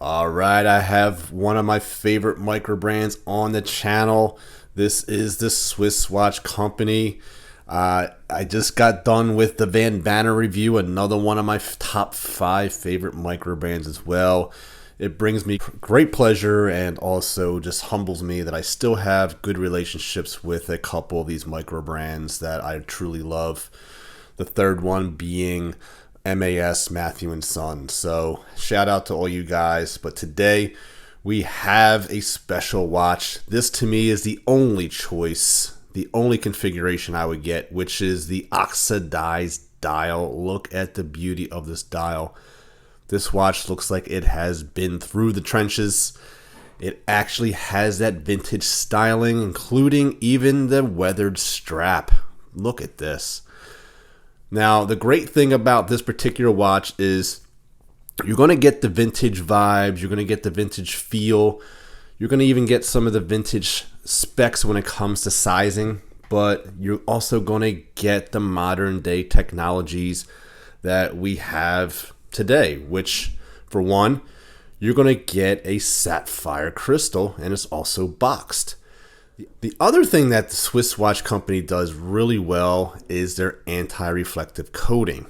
All right, I have one of my favorite micro brands on the channel. This is the Swiss Watch Company. I just got done with the Van Banner review, another one of my top 5 favorite micro brands as well. It brings me great pleasure and also just humbles me that I still have good relationships with a couple of these micro brands that I truly love. The third one being MAS Matthew & Son. So shout out to all you guys. But today we have a special watch. This to me is the only choice, the only configuration I would get, which is the Oxidized dial. Look at the beauty of this dial. This watch looks like it has been through the trenches. It actually has that vintage styling, including even the weathered strap. Look at this. Now, the great thing about this particular watch is you're going to get the vintage vibes, you're going to get the vintage feel, you're going to even get some of the vintage specs when it comes to sizing, but you're also going to get the modern day technologies that we have today, which for one, you're going to get a sapphire crystal and it's also boxed. The other thing that the Swiss Watch Company does really well is their anti-reflective coating.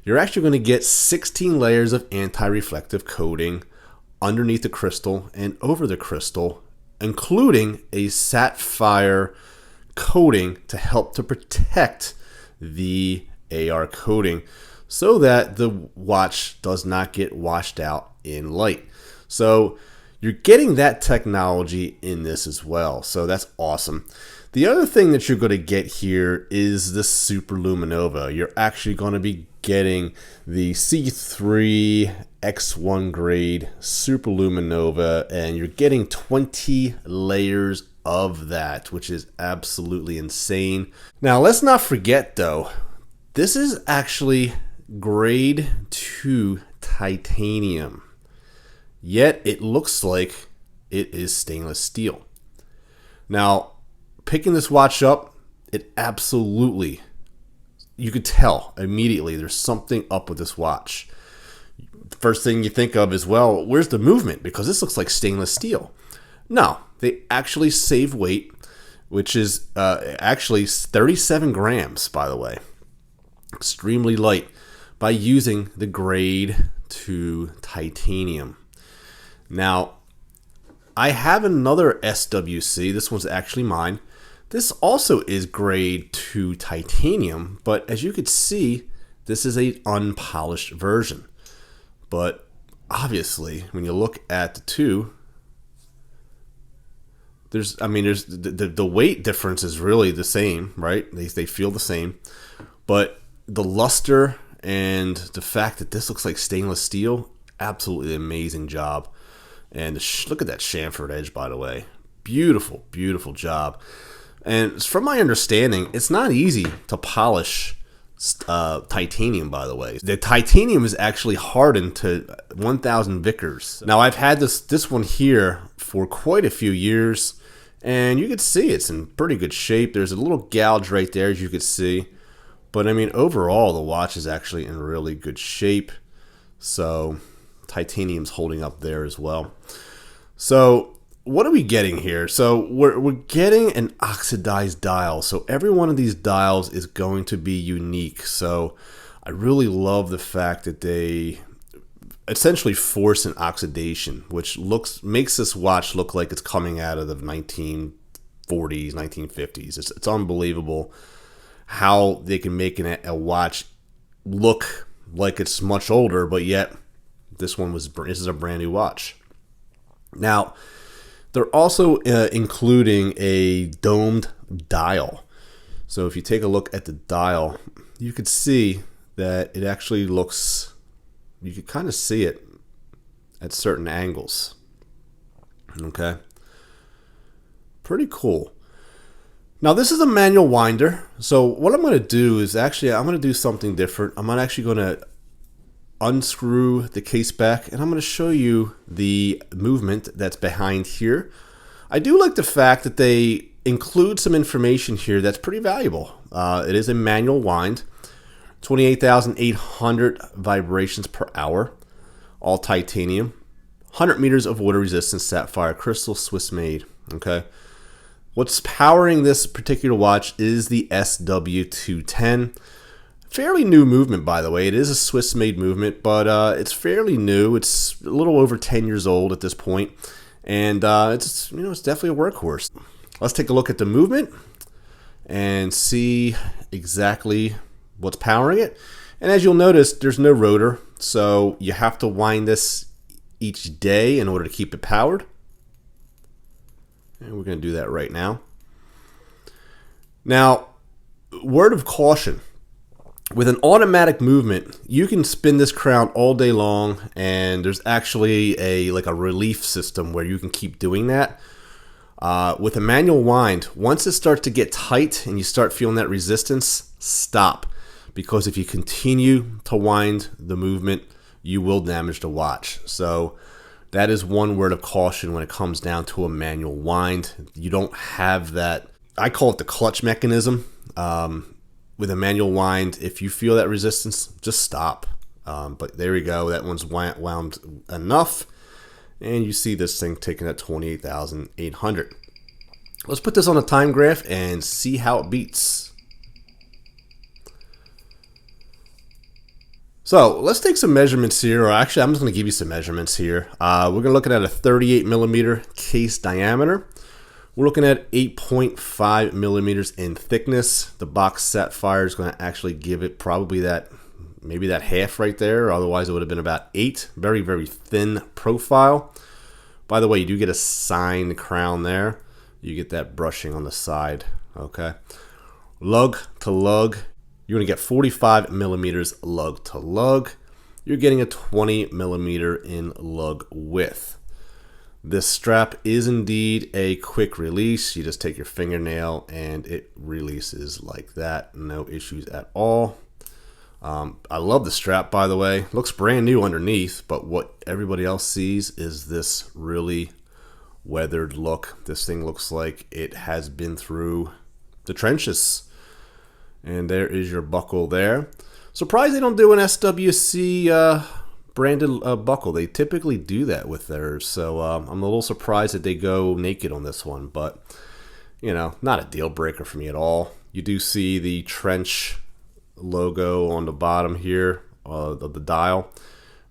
You're actually going to get 16 layers of anti-reflective coating underneath the crystal and over the crystal, including a sapphire coating to help to protect the AR coating so that the watch does not get washed out in light. So you're getting that technology in this as well. So that's awesome. The other thing that you're going to get here is the Super-LumiNova. You're actually going to be getting the C3 X1 grade Super-LumiNova, and you're getting 20 layers of that, which is absolutely insane. Now, let's not forget though, this is actually grade 2 titanium. Yet it looks like it is stainless steel. Now, picking this watch up, it absolutely, you could tell immediately there's something up with this watch. First thing you think of is, well, where's the movement? Because this looks like stainless steel. No, they actually save weight, which is actually 37 grams, by the way. Extremely light by using the grade 2 titanium. Now, I have another SWC. This one's actually mine. This also is grade 2 titanium, but as you can see, this is an unpolished version. But obviously, when you look at the two, there's the weight difference is really the same, right? They feel the same, but the luster and the fact that this looks like stainless steel, absolutely amazing job. And look at that chamfered edge, by the way. Beautiful, beautiful job. And from my understanding, it's not easy to polish titanium, by the way. The titanium is actually hardened to 1000 Vickers. Now, I've had this one here for quite a few years, and you can see it's in pretty good shape. There's a little gouge right there, as you can see. But, I mean, overall, the watch is actually in really good shape. So titanium's holding up there as well. So what are we getting here? So we're getting an oxidized dial. So every one of these dials is going to be unique. So I really love the fact that they essentially force an oxidation, which makes this watch look like it's coming out of the 1940s, 1950s. It's unbelievable how they can make a watch look like it's much older, but yet this is a brand new watch. Now, they're also including a domed dial. So if you take a look at the dial, you could see that it actually looks, you could kind of see it at certain angles. Okay. Pretty cool. Now, this is a manual winder. So what I'm going to do is I'm going to do something different. I'm actually going to unscrew the case back, and I'm going to show you the movement that's behind here. I do like the fact that they include some information here that's pretty valuable. It is a manual wind, 28,800 vibrations per hour, all titanium, 100 meters of water resistance sapphire crystal, Swiss made. Okay. What's powering this particular watch is the SW210. Fairly new movement, by the way. It is a Swiss made movement, but it's fairly new. It's a little over 10 years old at this point, and it's definitely a workhorse. Let's take a look at the movement and see exactly what's powering it. And as you'll notice, there's no rotor, so you have to wind this each day in order to keep it powered. And we're going to do that right now. Now, word of caution. With an automatic movement, you can spin this crown all day long, and there's actually a relief system where you can keep doing that. With a manual wind, once it starts to get tight and you start feeling that resistance, stop. Because if you continue to wind the movement, you will damage the watch. So that is one word of caution when it comes down to a manual wind. You don't have that, I call it the clutch mechanism. With a manual wind, if you feel that resistance, just stop. But there we go. That one's wound enough. And you see this thing taking at 28,800. Let's put this on a time graph and see how it beats. So let's take some measurements here. Or actually, I'm just going to give you some measurements here. We're going to look at a 38 millimeter case diameter. We're looking at 8.5 millimeters in thickness. The box Sapphire is going to actually give it probably maybe that half right there. Otherwise, it would have been about 8. Very, very thin profile. By the way, you do get a signed crown there. You get that brushing on the side. Okay. Lug to lug, you're going to get 45 millimeters lug to lug. You're getting a 20 millimeter in lug width. This strap is indeed a quick release. You just take your fingernail and it releases like that. No issues at all. I love the strap, by the way. Looks brand new underneath, but what everybody else sees is this really weathered look. This thing looks like it has been through the trenches. And there is your buckle there. Surprised they don't do an SWC branded buckle. They typically do that with theirs, so I'm a little surprised that they go naked on this one, but not a deal breaker for me at all. You do see the trench logo on the bottom here of the dial,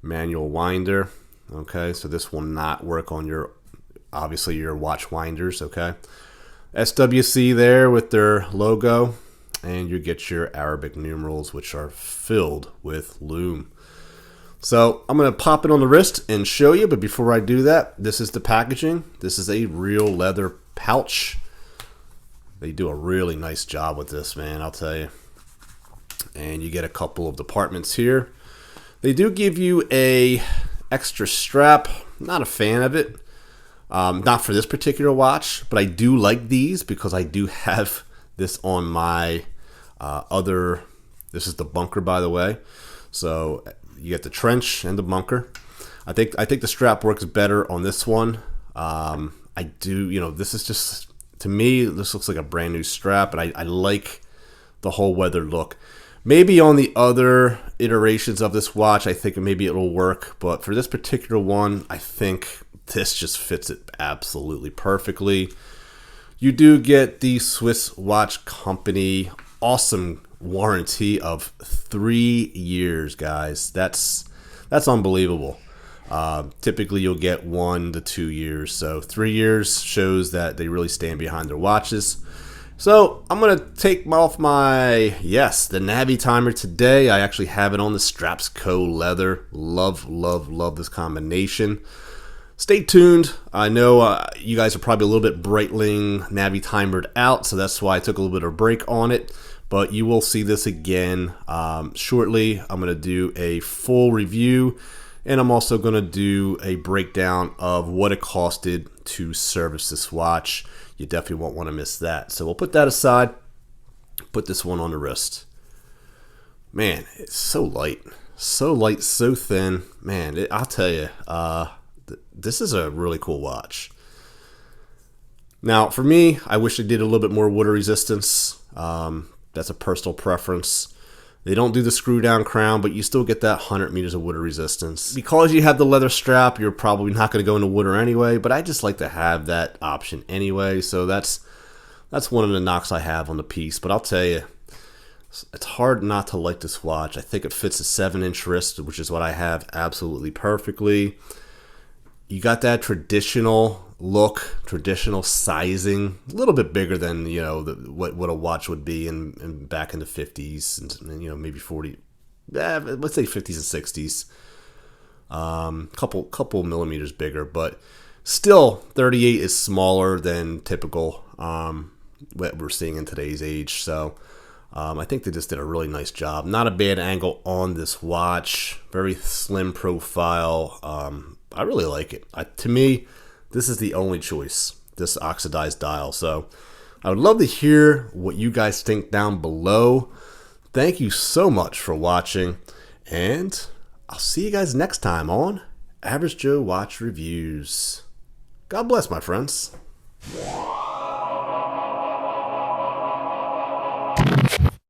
manual winder. Okay, so this will not work on obviously your watch winders. Okay, SWC there with their logo, and you get your Arabic numerals, which are filled with lume. So I'm going to pop it on the wrist and show you, but before I do that, this is the packaging. This is a real leather pouch. They do a really nice job with this, man, I'll tell you. And you get a couple of departments here. They do give you a extra strap. Not a fan of it. Not for this particular watch, but I do like these because I do have this on my this is the bunker, by the way. So you get the trench and the bunker. I think the strap works better on this one. This is just, to me, this looks like a brand new strap, and I like the whole weathered look. Maybe on the other iterations of this watch, I think maybe it'll work, but for this particular one, I think this just fits it absolutely perfectly. You do get the Swiss Watch Company awesome warranty of 3 years, guys. That's unbelievable. Typically you'll get 1 to 2 years, so 3 years shows that they really stand behind their watches. So I'm gonna take off the Navi timer today. I actually have it on the Straps Co leather. Love this combination. Stay tuned. I know you guys are probably a little bit Breitling Navi timered out, so that's why I took a little bit of a break on it. But you will see this again shortly. I'm going to do a full review, and I'm also going to do a breakdown of what it costed to service this watch. You definitely won't want to miss that. So we'll put that aside, put this one on the wrist. Man, it's so light, so thin. Man, I'll tell you, this is a really cool watch. Now, for me, I wish it did a little bit more water resistance. That's a personal preference. They don't do the screw down crown, but you still get that 100 meters of water resistance. Because you have the leather strap, you're probably not going to go into water anyway, but I just like to have that option anyway. So that's one of the knocks I have on the piece. But I'll tell you, it's hard not to like this watch. I think it fits a 7-inch wrist, which is what I have, absolutely perfectly. You got that traditional look, traditional sizing, a little bit bigger than, you know, what a watch would be in back in the 50s and you know, maybe 40, let's say 50s and 60s. Couple millimeters bigger, but still 38 is smaller than typical what we're seeing in today's age. So I think they just did a really nice job. Not a bad angle on this watch, very slim profile. I really like it. To me, this is the only choice, this oxidized dial. So I would love to hear what you guys think down below. Thank you so much for watching, and I'll see you guys next time on Average Joe Watch Reviews. God bless, my friends.